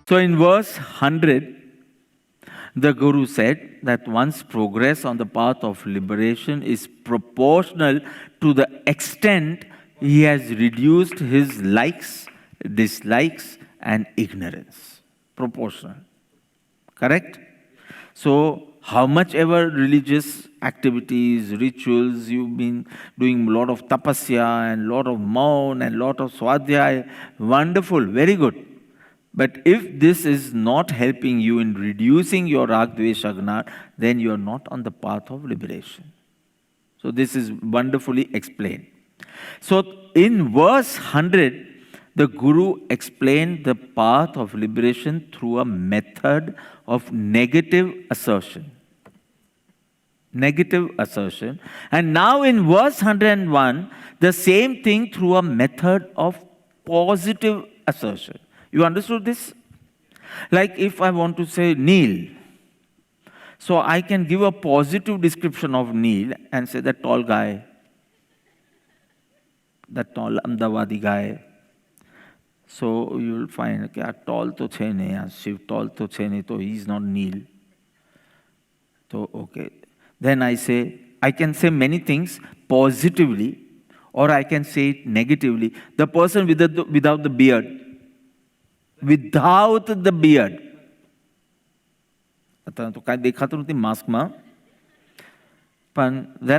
So in verse 100, the Guru said that one's progress on the path of liberation is proportional to the extent he has reduced his likes, dislikes, and ignorance. Proportional. Correct? So, how much ever religious activities, rituals, you've been doing a lot of tapasya and a lot of maun and a lot of swadhyaya, wonderful, very good. But if this is not helping you in reducing your rag, dvesh, agna, then you are not on the path of liberation. So this is wonderfully explained. So in verse 100, the Guru explained the path of liberation through a method of negative assertion. Negative assertion. And now in verse 101, the same thing through a method of positive assertion. You understood this? Like if I want to say Neil, so I can give a positive description of Neil and say that tall guy, that tall Ahmedabadi guy. So you will find, okay, tall to chhe nahi, Shiv tall to chhe nahi, so he is not Neil. So okay. Then I can say many things positively, or I can say it negatively. The person without the beard. Without the beard. That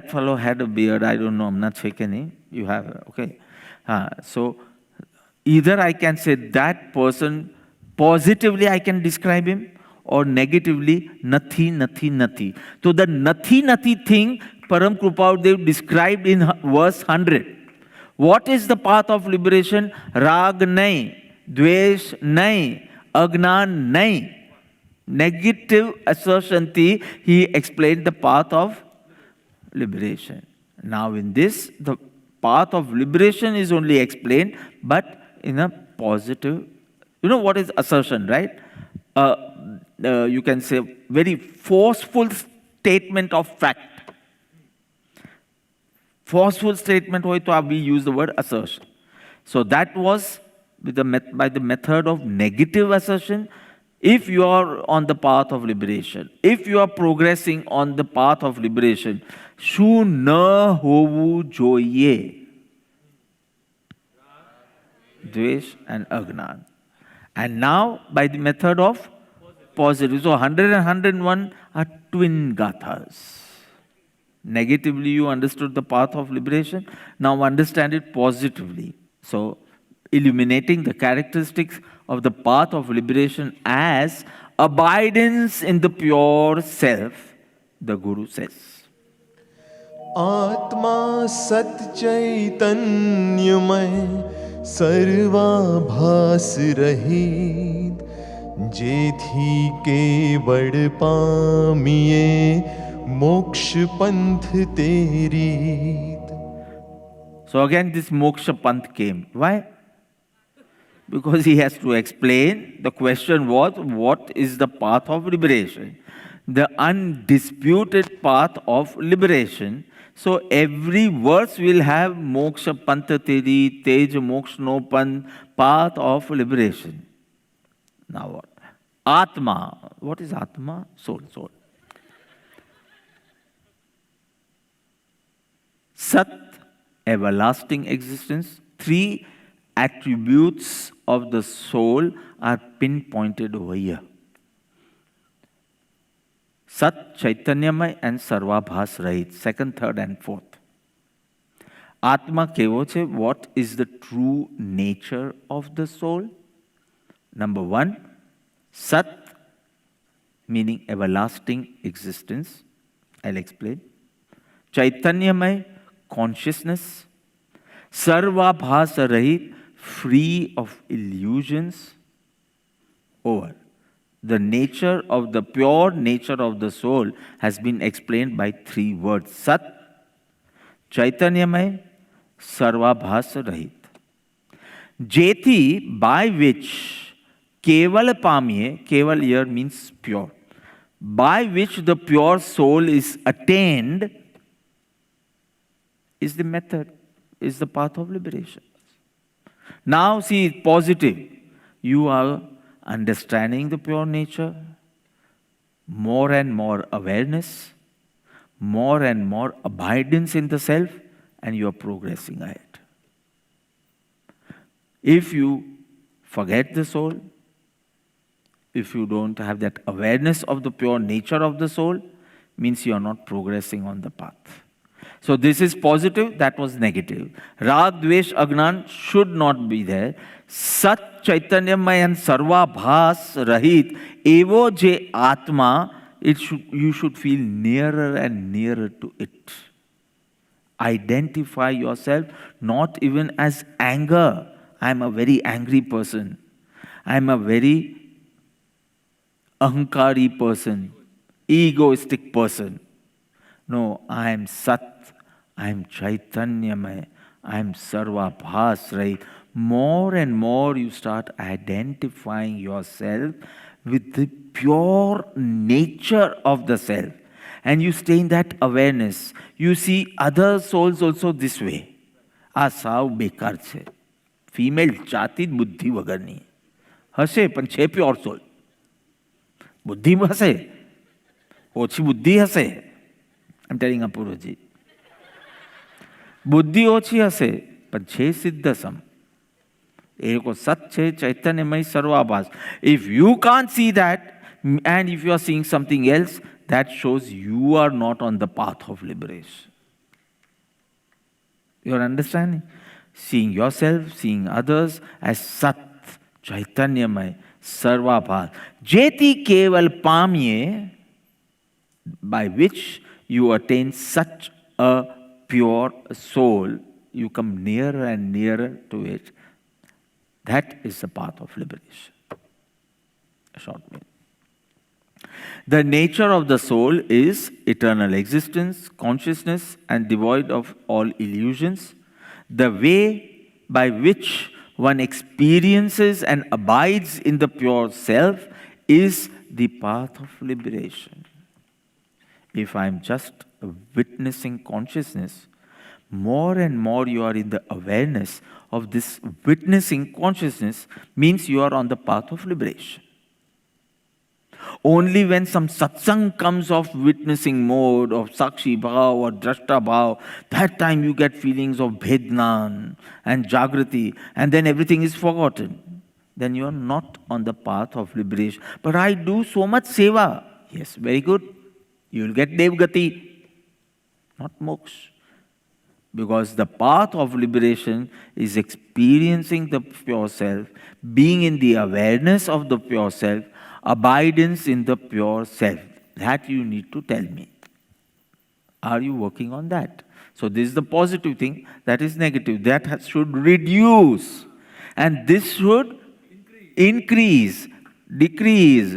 fellow had a beard. I don't know. I'm not checking. You have, okay. So either I can say that person positively I can describe him, or negatively nathi. So the nathi thing Param Kripaludev described in verse 100. What is the path of liberation? Rag nahi, dvesh nahi, agnan nahi. Negative assertion thi, he explained the path of liberation. Now in this, the path of liberation is only explained, but in a positive. You know what is assertion, right? You can say very forceful statement of fact. Forceful statement hoy to we use the word assertion. So that was by the method of negative assertion. If you are on the path of liberation, if you are progressing on the path of liberation, shu na hovu જોઈએ, dvesh and agnan. And now by the method of positive. So 100 and 101 are twin gathas. Negatively you understood the path of liberation. Now understand it positively. So illuminating the characteristics of the path of liberation as abidance in the pure self, the Guru says. Atma Sat Chaitanyamay Sarva Bhas Rahit Jethi Kevad Pamiye Moksha Panth Terit. So again this Moksha Panth came. Why? Because he has to explain. The question was, what is the path of liberation? The undisputed path of liberation. So every verse will have moksha pantha teri, tej mokshnopan, path of liberation. Now what? Atma. What is Atma? Soul. Sat, everlasting existence. 3 attributes of the soul are pinpointed over here. Sat, Chaitanyamay and Sarvabhas Rahit, 2nd, 3rd and 4th. Atma kevo છે? What is the true nature of the soul? Number 1, Sat, meaning everlasting existence. I'll explain. Chaitanyamay, consciousness. Sarvabhas Rahit, free of illusions. Over. The nature of the pure nature of the soul has been explained by 3 words. Sat, Chaitanyamay, Sarvabhas Rahit. Jeti, by which Keval Pamiye, Keval here means pure, by which the pure soul is attained, is the method, is the path of liberation. Now see, positive. You are understanding the pure nature, more and more awareness, more and more abidance in the self, and you are progressing ahead. If you forget the soul, if you don't have that awareness of the pure nature of the soul, means you are not progressing on the path. So this is positive, that was negative. Rag, Dvesh, Agnan should not be there. Sat, Chaitanyamay and Sarva Bhas Rahit, Evo Je Atma, you should feel nearer and nearer to it. Identify yourself not even as anger. I am a very angry person. I am a very ahankari person, egoistic person. No, I am Sat, I am Chaitanyamay, I am Sarva Bhas, right? More and more you start identifying yourself with the pure nature of the self. And you stay in that awareness. You see other souls also this way. આ સાવ બેકાર છે. Female જાતિ જ બુદ્ધિ વગરની હશે પણ છે પ્યોર સોલ. બુદ્ધિ હશે, ઓછી બુદ્ધિ હશે. I'm telling Apurvaji. બુદ્ધિ ઓછી હશે પણ છે સિદ્ધસમ. એ લોકો સત છે, ચૈતન્યમય સર્વાભાસ. If you can't see that, and if you are seeing something else, that shows you are not on the path of liberation. You are understanding? Seeing yourself, seeing others as Sat, Chaitanyamay, Sarvabhas. Jeti Keval Pamye, by which you attain such a pure soul, you come nearer and nearer to it. That is the path of liberation. A short minute. The nature of the soul is eternal existence, consciousness, and devoid of all illusions. The way by which one experiences and abides in the pure self is the path of liberation. If I am just witnessing consciousness, more and more you are in the awareness of this witnessing consciousness, means you are on the path of liberation. Only when some satsang comes of witnessing mode, of sakshi bhav or drashta bhav, that time you get feelings of bhednan and jagrati, and then everything is forgotten. Then you are not on the path of liberation. But I do so much seva. Yes, very good. You will get devgati, not moksha. Because the path of liberation is experiencing the pure self, being in the awareness of the pure self, abidance in the pure self. That you need to tell me. Are you working on that? So this is the positive thing, that is negative. That should reduce. And this should increase, decrease,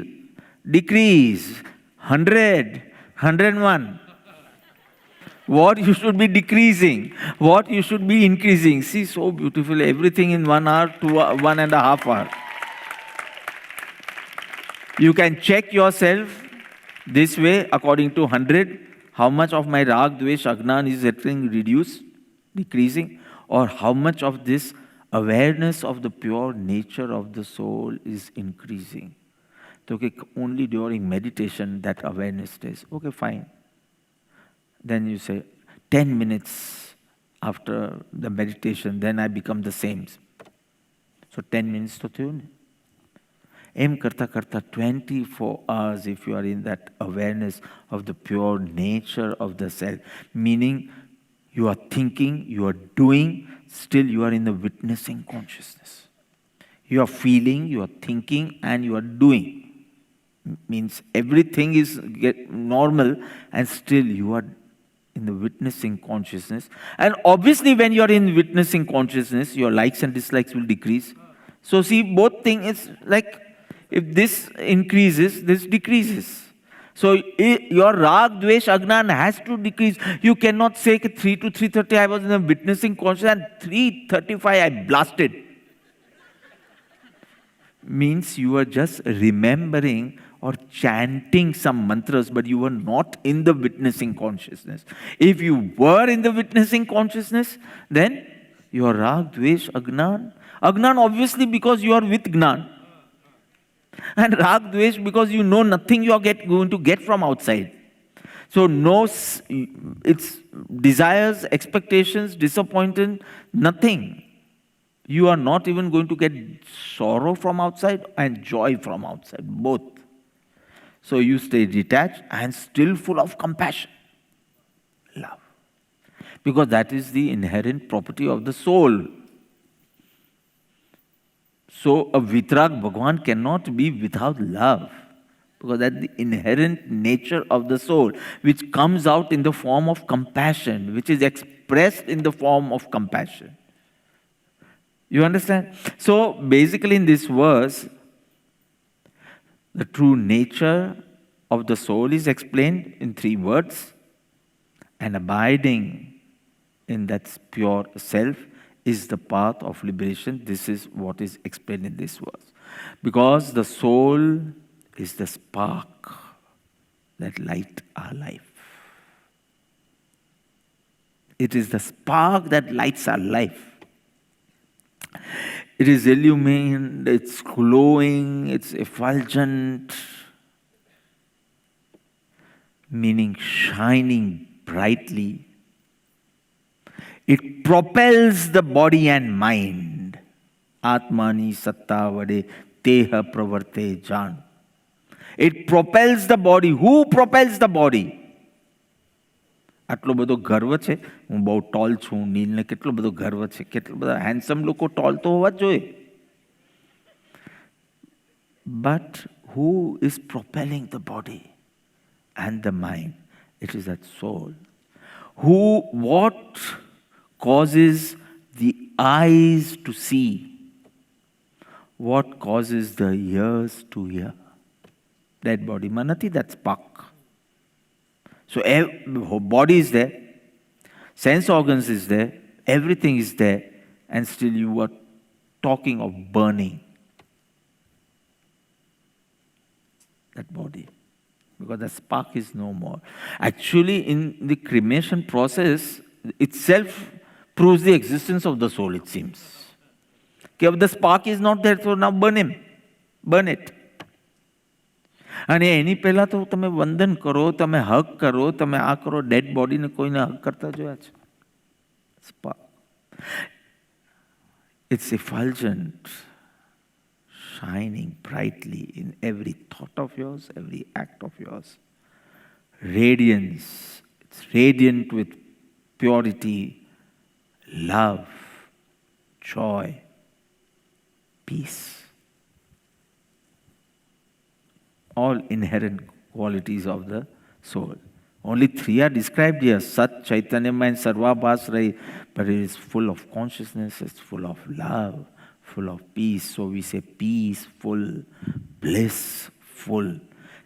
100, 101. What you should be decreasing, what you should be increasing. See, so beautiful, everything in 1 hour to 1.5 hours. You can check yourself this way according to 100, how much of my rag, dvesh, agnan is getting reduced, decreasing, or how much of this awareness of the pure nature of the soul is increasing. So, okay, only during meditation that awareness stays. Okay, fine. Then you say, 10 minutes after the meditation, then I become the same. So 10 minutes to tune. Aim karta karta 24 hours if you are in that awareness of the pure nature of the self. Meaning you are thinking, you are doing, still you are in the witnessing consciousness. You are feeling, you are thinking, and you are doing. Means everything is normal and still you are in the witnessing consciousness. And obviously when you are in witnessing consciousness, your likes and dislikes will decrease. So see, both things is like, if this increases, this decreases. So your rag, dvesh, agnan has to decrease. You cannot say 3 to 3:30 I was in the witnessing consciousness and 3:35 I blasted. Means you are just remembering or chanting some mantras, but you were not in the witnessing consciousness. If you were in the witnessing consciousness, then your rag, dvesh, agnan obviously because you are with gnan. And rag dvesh, because you know nothing you are going to get from outside. So no, it's desires, expectations, disappointment, nothing. You are not even going to get sorrow from outside and joy from outside, both. So you stay detached and still full of compassion, love. Because that is the inherent property of the soul. So a Vitrag Bhagwan cannot be without love. Because that's the inherent nature of the soul, which comes out in the form of compassion, which is expressed in the form of compassion. You understand? So basically in this verse, the true nature of the soul is explained in 3 words, and abiding in that pure self is the path of liberation. This is what is explained in this verse. Because the soul is the spark that lights our life. It is the spark that lights our life. It is illumined, it's glowing, it's effulgent, meaning shining brightly. It propels the body and mind. Atmani satta vade teha pravarte jan. It propels the body. Who propels the body? આટલો બધો ગર્વ છે, હું બહુ toll છું, નીલને કેટલો બધો ગર્વ છે, કેટલા બધા હેન્ડસમ લોકો ટોલ તો હોવા જ જોઈએ. But who is propelling the body and the mind? It is that soul. What causes the eyes to see? What causes the ears to hear? That body manati, that spark. So body is there, sense organs is there, everything is there, and still you are talking of burning that body. Because the spark is no more. Actually, in the cremation process itself proves the existence of the soul, it seems. Okay, if the spark is not there, so now burn him. Burn it. અને એની પહેલાં તો તમે વંદન કરો, તમે હગ કરો, તમે આ કરો, ડેડ બોડીને કોઈને હગ કરતા જોયા છે? It's effulgent, shining brightly in every thought of yours, every act of yours. Radiance, it's radiant with purity, love, joy, peace. All inherent qualities of the soul. Only 3 are described here, Sat, Chaitanyamaya and Sarvabhasrai, but it is full of consciousness, it's full of love, full of peace. So we say peaceful, blissful.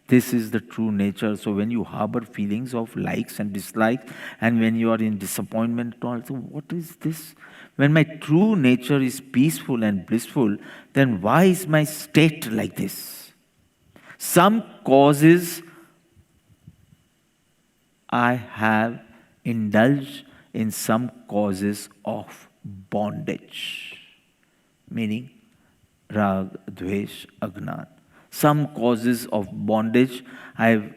This is the true nature. So when you harbor feelings of likes and dislikes, and when you are in disappointment, also, what is this? When my true nature is peaceful and blissful, then why is my state like this? Some causes I have indulged in some causes of bondage, meaning rag, dvesh, agnan. Some causes of bondage, I have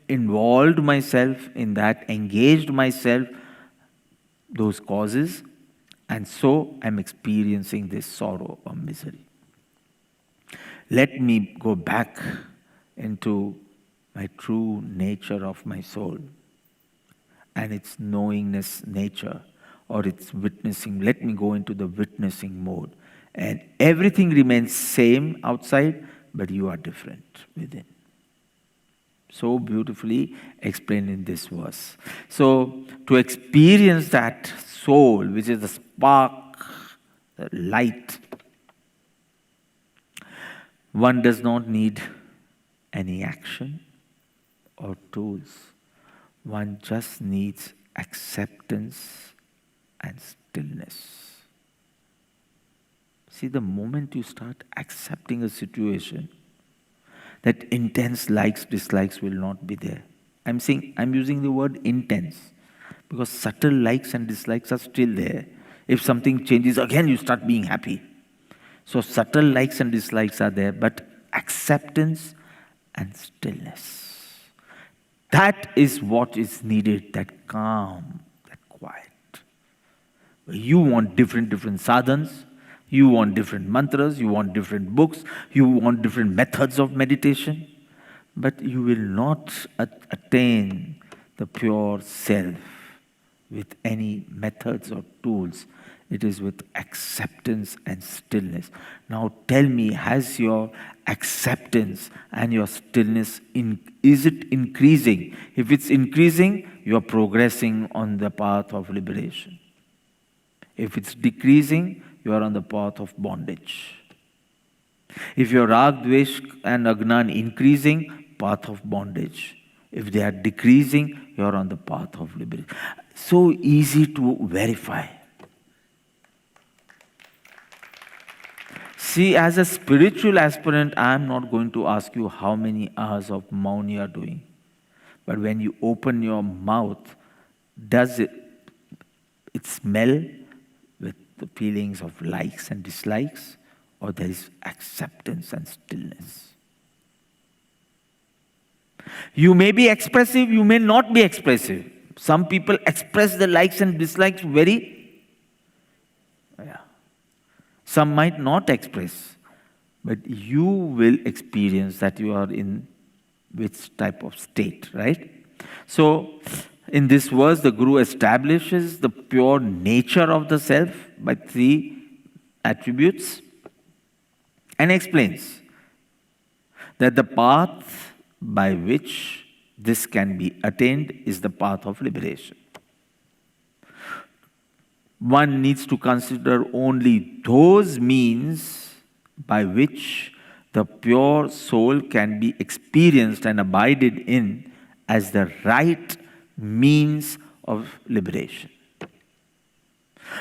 involved myself in that, engaged myself, those causes, and so I'm experiencing this sorrow or misery. Let me go back into my true nature of my soul and its knowingness nature or its witnessing. Let me go into the witnessing mode. And everything remains same outside, but you are different within. So beautifully explained in this verse. So to experience that soul, which is the spark, the light, one does not need any action or tools. One just needs acceptance and stillness. See, the moment you start accepting a situation, that intense likes, dislikes will not be there. I'm using the word intense because subtle likes and dislikes are still there. If something changes, again you start being happy. So subtle likes and dislikes are there, but acceptance and stillness. That is what is needed, that calm, that quiet. You want different sadhans, you want different mantras, you want different books, you want different methods of meditation, but you will not attain the pure self with any methods or tools. It is with acceptance and stillness. Now tell me, has your acceptance and your stillness, is it increasing? If it's increasing, you are progressing on the path of liberation. If it's decreasing, you are on the path of bondage. If your rag, dvesh and agnan increasing, path of bondage. If they are decreasing, you are on the path of liberation. So easy to verify. See, as a spiritual aspirant, I am not going to ask you how many hours of maun you are doing. But when you open your mouth, does it smell with the feelings of likes and dislikes, or there is acceptance and stillness? You may be expressive, you may not be expressive. Some people express the likes and dislikes Some might not express, but you will experience that you are in which type of state, right? So, in this verse, the Guru establishes the pure nature of the self by 3 attributes and explains that the path by which this can be attained is the path of liberation. One needs to consider only those means by which the pure soul can be experienced and abided in as the right means of liberation.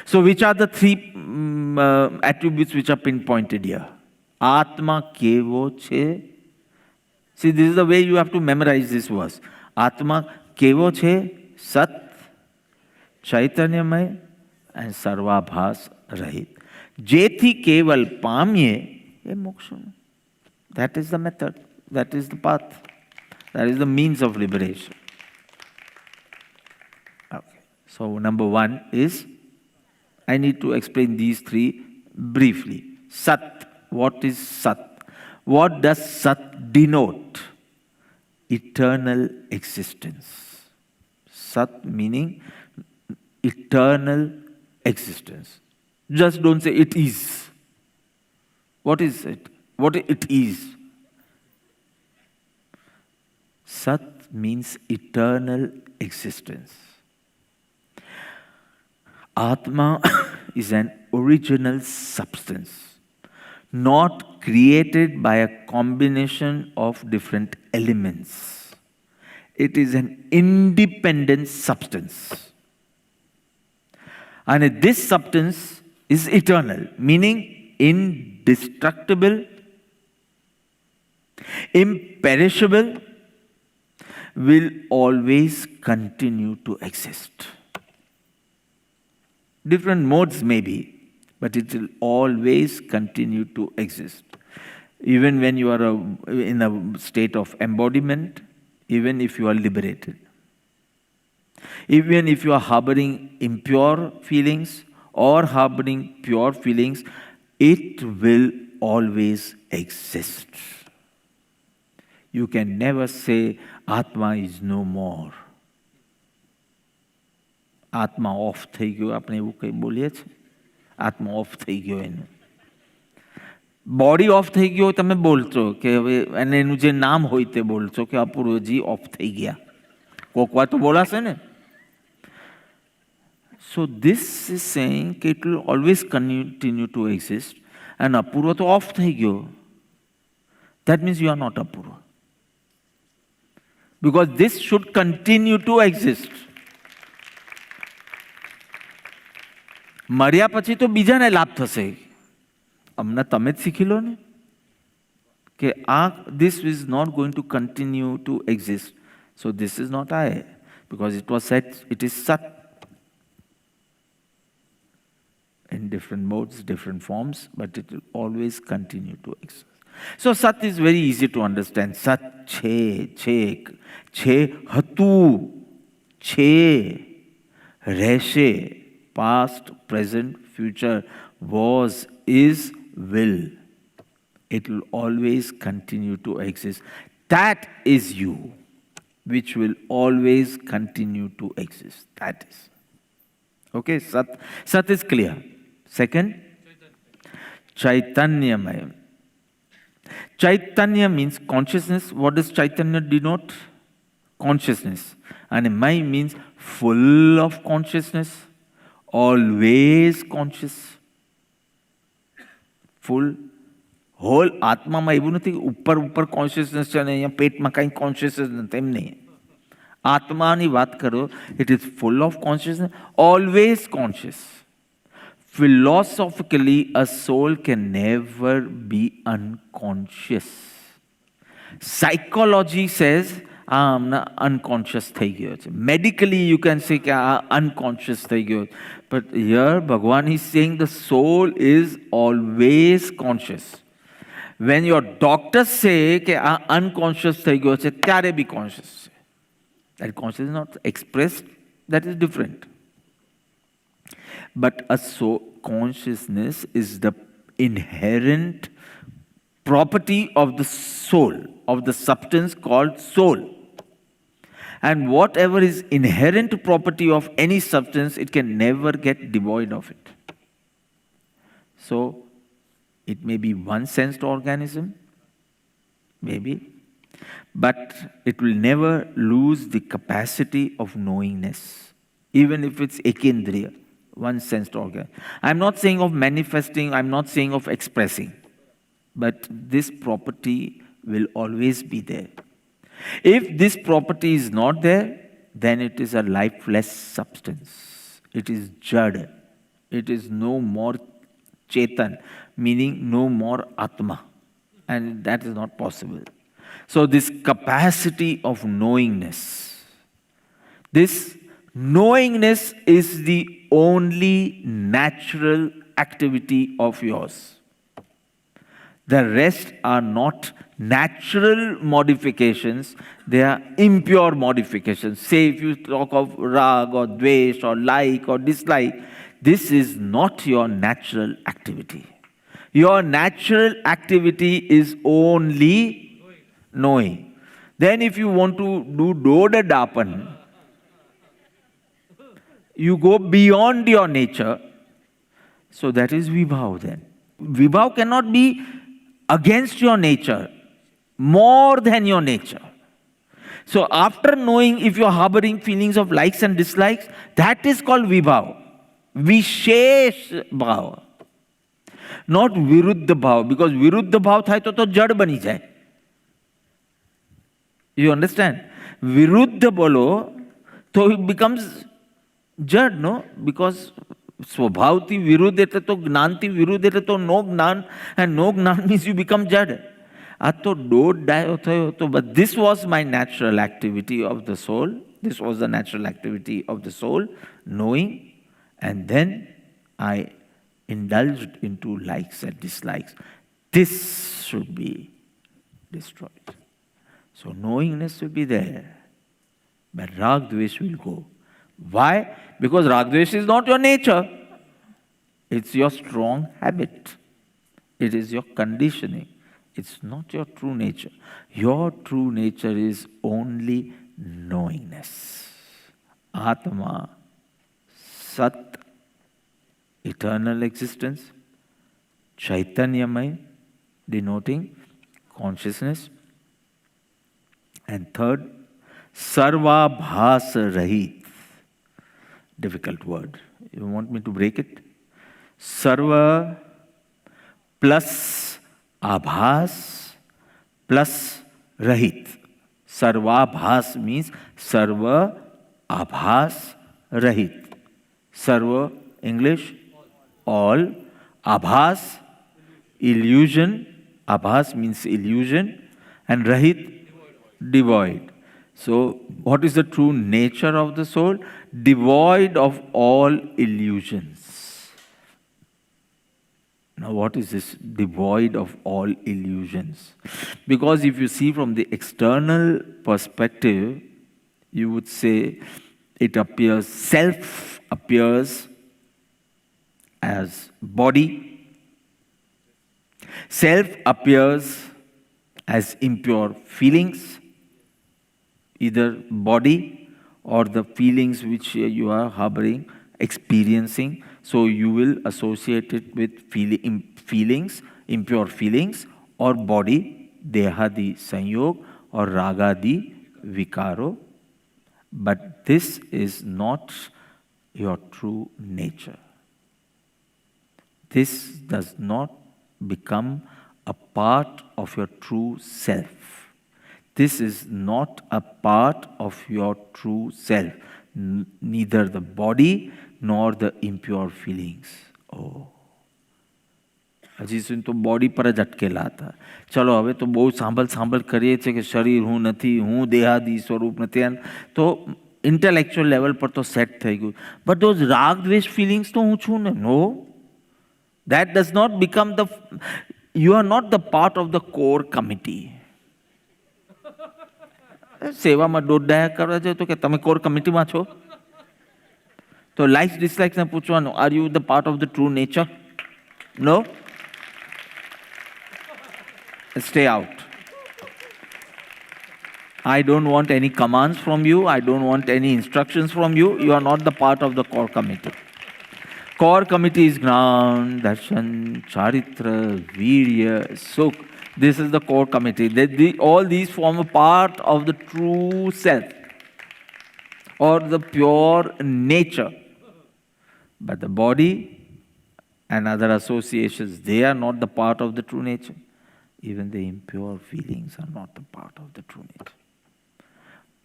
So which are the 3 attributes which are pinpointed here? Atma kevo che. See, this is the way you have to memorize this verse. Atma kevo che, sat, chaitanyamay, and sarvabhas rahit. Jethi keval pamye, ye moksha. That is the method. That is the path. That is the means of liberation. Okay. So number 1 is, I need to explain these 3 briefly. Sat. What is Sat? What does Sat denote? Eternal existence. Sat meaning eternal existence. Just don't say it is. What is it? What it is? Sat means eternal existence. Atma is an original substance, not created by a combination of different elements. It is an independent substance. And this substance is eternal, meaning indestructible, imperishable, will always continue to exist. Different modes may be, but it will always continue to exist. Even when you are in a state of embodiment, even if you are liberated. Even if you are harboring impure feelings or harboring pure feelings, it will always exist. You can never say, Atma is no more. આત્મા of થઈ ગયો, આપણે એવું કંઈ બોલીએ છીએ, આત્મા of થઈ ગયો એનું. બોડી ઓફ થઈ ગયો તમે બોલશો કે હવે અને એનું જે નામ હોય તે બોલશો કે અપૂર્વજી ઓફ થઈ ગયા. કોક વાર તો બોલાશે ને. So this is saying that it will always continue to exist. And Apurva to off થઈ ગયો. That means you are not Apurva. Because this should continue to exist. મર્યા પછી તો બીજાને લાભ થશે. અમને તમે જ શીખી લો ને કે this is not going to continue to exist. So this is not I. Because it was said, it is Sat. In different modes, different forms, but it will always continue to exist. So Sat is very easy to understand. Sat, Che, Hatu, Che, Reshe, past, present, future, was, is, will. It will always continue to exist. That is you, which will always continue to exist. That is. Okay, Sat is clear. Second, Chaitanyamaya. Chaitanya means consciousness. What does Chaitanya denote? Consciousness. And May means full of consciousness, always conscious. Full. Whole Atma માં એવું નથી ઉપર consciousness છે ને અહીંયા પેટમાં કાંઈ consciousness નથી એમ નહીં. આત્માની વાત કરો, it is full of consciousness, always conscious. Philosophically, a soul can never be unconscious. Psychology says, unconscious થઈ ગયો છે. Medically, you can say કે unconscious થઈ ગયો. But here, Bhagavan is saying the soul is always conscious. When your doctors say કે unconscious થઈ ગયો છે, ત્યારે બી conscious છે. That consciousness is not expressed, that is different. But consciousness is the inherent property of the soul, of the substance called soul. And whatever is inherent property of any substance, it can never get devoid of it. So, it may be one-sensed organism, maybe, but it will never lose the capacity of knowingness, even if it's ekendriya, one-sensed organ. I'm not saying of manifesting, I'm not saying of expressing, but this property will always be there. If this property is not there, then it is a lifeless substance. It is jad. It is no more chetan, meaning no more atma. And that is not possible. So this capacity of knowingness, this knowingness is the only natural activity of yours. The rest are not natural modifications, they are impure modifications. Say if you talk of rag or dvesh or like or dislike, this is not your natural activity. Your natural activity is only knowing. Then if you want to do Dodadapan, you go beyond your nature. So that is Vibhav then. Vibhav cannot be against your nature, more than your nature. So after knowing, if you are harboring feelings of likes and dislikes, that is called Vibhav. Vishesh Bhav. Not Viruddha Bhav, because Viruddha Bhav થાય તો જડ બની જાય. You understand? Viruddha bolo, so it becomes jad, no? Because સ્વભાવથી વિરુદ્ધ એટલે તો જ્ઞાનથી વિરુદ્ધ એટલે તો નો જ્ઞાન, and no જ્ઞાન means you become jad. આ તો દોઢ ડાયો થયો હતો, but this was my natural activity of the soul. This was the natural activity of the soul, knowing, and then I indulged into likes and dislikes. This should be destroyed. So knowingness will be there, but rag dvesh will go. Why? Because rag dvesh is not your nature. It's your strong habit. It is your conditioning. It's not your true nature. Your true nature is only knowingness. Atma, Sat, eternal existence, Chaitanyamay, denoting consciousness, and third, Sarvabhas Rahit. Difficult word. You want me to break it? Sarva plus Abhas plus Rahit. Sarvabhas means Sarva Abhas Rahit. Sarva, English, all. Abhas, illusion. Abhas means illusion. And Rahit, devoid. So, what is the true nature of the soul? Devoid of all illusions. Now, what is this? Devoid of all illusions. Because if you see from the external perspective, you would say it appears, self appears as body, self appears as impure feelings, either body or the feelings which you are harboring, experiencing. So you will associate it with feelings, impure feelings, or body, dehadi sanyog, or ragadi vikaro. But this is not your true nature. This does not become a part of your true self. This is not a part of your true self, neither the body nor the impure feelings. Oh. હજી સુધી તો body પર જ અટકેલા હતા. ચલો હવે તો બહુ સાંભળ કરીએ છીએ કે શરીર હું નથી, હું દેહાદી સ્વરૂપ નથી. તો ઇન્ટેલેક્ચ્યુઅલ લેવલ પર તો સેટ થઈ ગયું. બટ ધોઝ રાગ દ્વેષ ફિલિંગ્સ તો હું છું ને. નો, that does not become the, you are not the part of the core committee. સેવામાં દોડાયા કરવા જોઈએ તો કે તમે કોર કમિટીમાં છો. તો લાઇક્સ ડિસલાઇક્સને પૂછવાનું, are you the part of the true nature? No. Stay out. I don't want any commands from you. I don't want any instructions from you. You are not the part of the core committee. Core committee is Gnan, Darshan, Charitra, Virya, Sukh. This is the core committee. All these form a part of the true self or the pure nature. But the body and other associations, they are not the part of the true nature. Even the impure feelings are not the part of the true nature.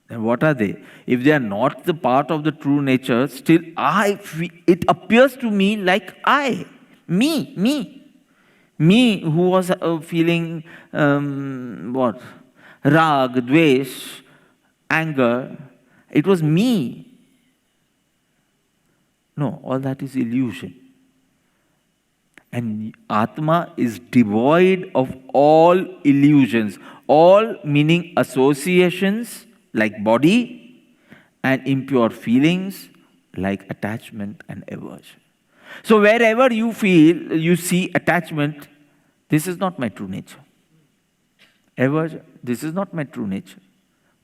Then what are they? If they are not the part of the true nature, still it appears to me like me who was feeling what? Rag, dvesh, anger. It was me. No, all that is illusion. And Atma is devoid of all illusions. All meaning associations like body and impure feelings like attachment and aversion. So wherever you feel, you see attachment, this is not my true nature. Aversion, this is not my true nature.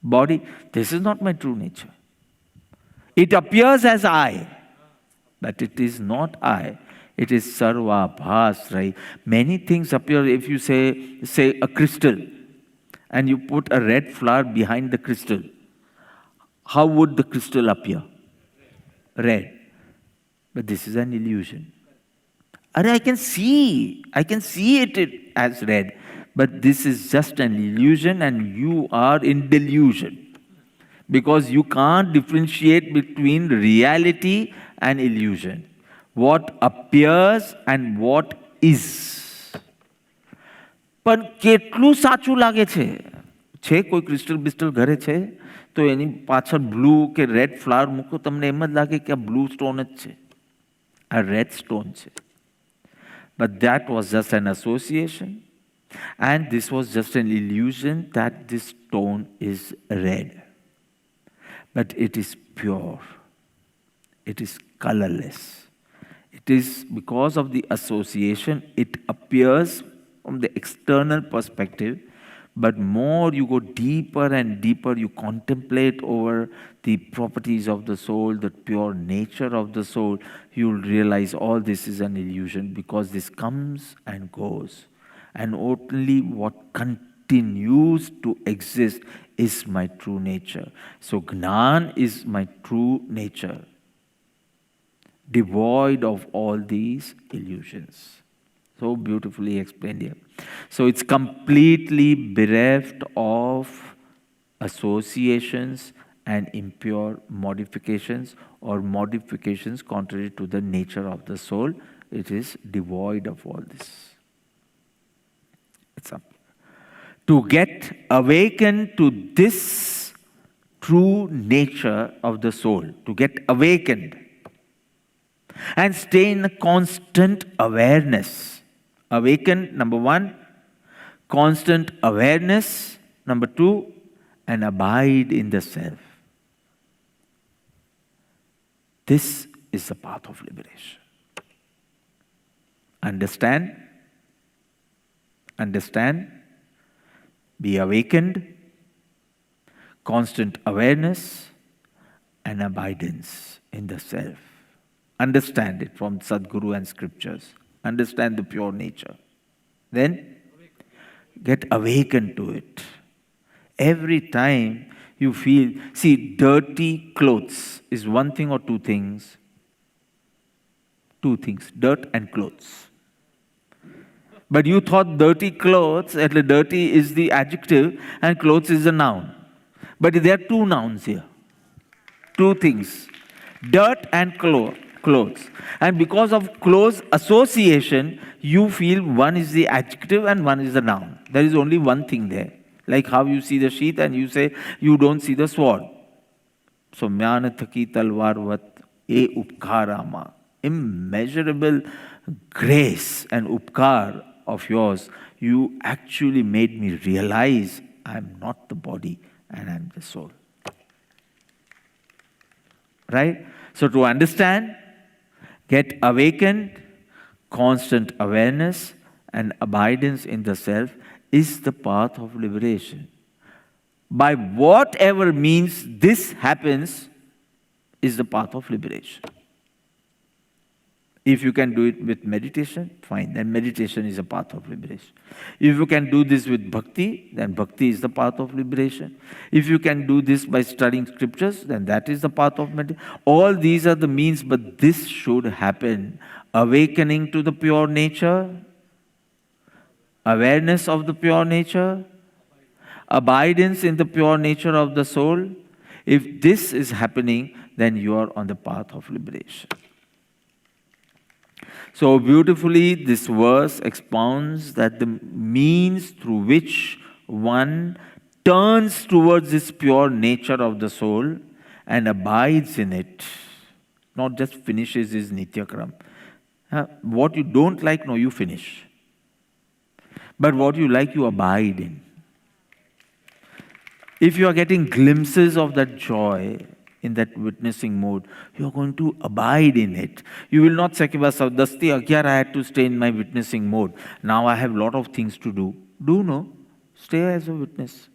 Body, this is not my true nature. It appears as I, but it is not I. It is sarva, bhas, right? Many things appear. If you say a crystal and you put a red flower behind the crystal, how would the crystal appear? Red. But this is an illusion. I can see it as red. But this is just an illusion and you are in delusion. Because you can't differentiate between reality and illusion. What appears and what is. પણ કેટલું સાચું લાગે છે? છે કોઈ crystal બિસ્ટલ ઘરે છે તો એની પાછળ બ્લુ કે રેડ ફ્લાવર મૂકો, તમને એમ જ લાગે કે આ બ્લુ સ્ટોન જ છે, આ રેડ સ્ટોન છે. But that was just an association and this was just an illusion that this stone is red. But it is pure. It is colorless. It is because of the association, it appears from the external perspective, but more you go deeper and deeper, you contemplate over the properties of the soul, the pure nature of the soul, you'll realize all this is an illusion because this comes and goes. And only what continues to exist is my true nature. So Gnan is my true nature, devoid of all these illusions. So beautifully explained here. So it's completely bereft of associations and impure modifications or modifications contrary to the nature of the soul. It is devoid of all this. It's up. To get awakened to this true nature of the soul, to get awakened and stay in a constant awareness, Awaken, number one. Constant awareness, number two. And abide in the self. This is the path of liberation. Understand. Understand. Be awakened. Constant awareness and abidance in the self. Understand it from Sadguru and scriptures. Understand the pure nature. Then get awakened to it. Every time you feel, see, dirty clothes is one thing or two things? Two things, dirt and clothes. But you thought dirty clothes, at least dirty is the adjective and clothes is the noun. But there are two nouns here. Two things, dirt and clothes. And because of close association, you feel one is the adjective and one is the noun. There is only one thing there. Like how you see the sheath and you say you don't see the sword. So, Myan thaki talwar vat e upkarama. Immeasurable grace and upkar of yours, you actually made me realize I am not the body and I am the soul. Right? So, to understand, get awakened, constant awareness and abidance in the self is the path of liberation. By whatever means this happens is the path of liberation. If you can do it with meditation, fine, then meditation is a path of liberation. If you can do this with bhakti, then bhakti is the path of liberation. If you can do this by studying scriptures, then that is the path of meditation. All these are the means, but this should happen. Awakening to the pure nature, awareness of the pure nature, abidance in the pure nature of the soul. If this is happening, then you are on the path of liberation. So beautifully, this verse expounds that the means through which one turns towards this pure nature of the soul and abides in it, not just finishes his nityakram. What you don't like, no, you finish. But what you like, you abide in. If you are getting glimpses of that joy in that witnessing mode, you are going to abide in it. You will not say, Dasti Agyar, I had to stay in my witnessing mode. Now I have a lot of things to do. Do no. Stay as a witness.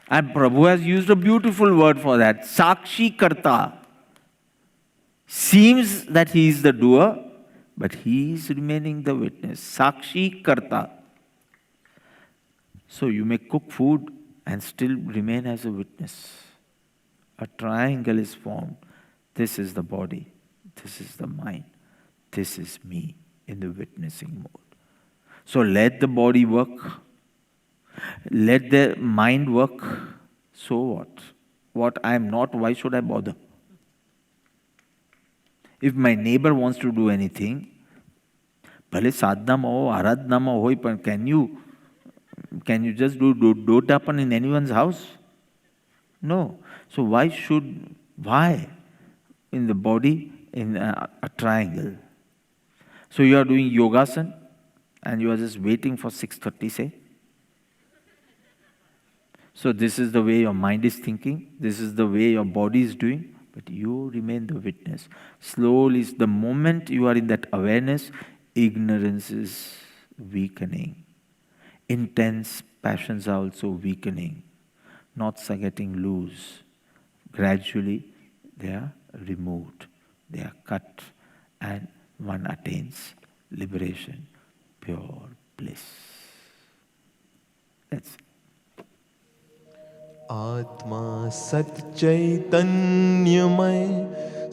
And Prabhu has used a beautiful word for that. Sakshi Karta. Seems that he is the doer, but he is remaining the witness. Sakshi Karta. So you may cook food and still remain as a witness. A triangle is formed. This is the body. This is the mind. This is me in the witnessing mode. So let the body work. Let the mind work. So what? What I am not, why should I bother? If my neighbor wants to do anything, bhale sadhna ma ho, aradhna ma ho, but can you just do dotapan in anyone's house? No. So why in the body in a triangle? So you are doing yogasan and you are just waiting for 6:30, say. So this is the way your mind is thinking, this is the way your body is doing, but you remain the witness. Slowly, the moment you are in that awareness, ignorance is weakening. Intense passions are also weakening. Knots are getting loose. Gradually, they are removed. They are cut. And one attains liberation, pure bliss. That's it. आत्मा सच्चैतन्यमय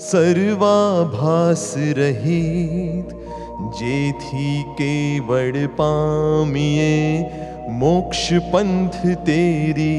सर्वाभास रहित जेथी केवड़ पामिए मोक्ष पंथ तेरी